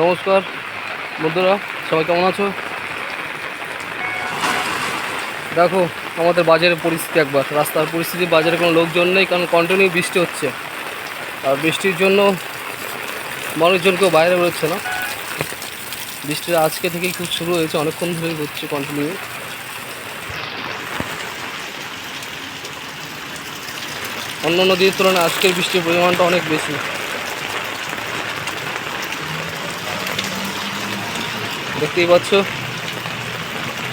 নমস্কার বন্ধুরা, সবাই কেমন আছো? দেখো আমাদের বাজারের পরিস্থিতি, একবার রাস্তার পরিস্থিতি। বাজারে কোনো লোকজন নেই, কারণ কন্টিনিউ বৃষ্টি হচ্ছে। আর বৃষ্টির জন্য মানুষজন কেউ বাইরে বেরোচ্ছে না। বৃষ্টিটা আজকে থেকেই খুব শুরু হয়েছে, অনেকক্ষণ ধরেই হচ্ছে কন্টিনিউ। অন্য নদীর তুলনায় আজকের বৃষ্টির পরিমাণটা অনেক বেশি। দেখতেই পাচ্ছ,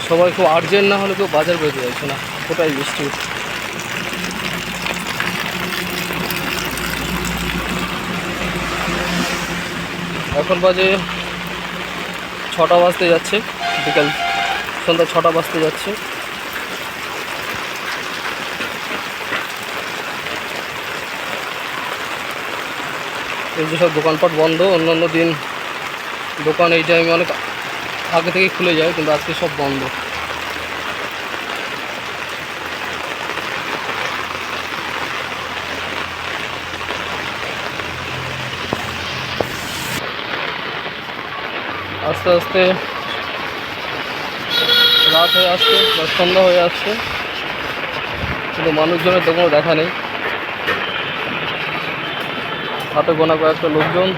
সবাই খুব আর্জেন্ট না হলে কেউ বাজার বেরোতে যাচ্ছে না, ওটাই বৃষ্টি। এখন বাজে 6টা বাজতে যাচ্ছে, বিকাল সন্ধ্যা 6টা বাজতে যাচ্ছে। এই যেসব দোকানপাট বন্ধ, অন্যান্য দিন দোকান এই টাইমে অনেক আগে থেকেই খুলে যায়, কিন্তু আজকে সব বন্ধ। আস্তে আস্তে রাত হয়ে আসছে বা সন্ধ্যা হয়ে আসছে, কিন্তু মানুষজনের তো কোনো দেখা নেই। হাতে গোনা কয়েকটা লোকজন।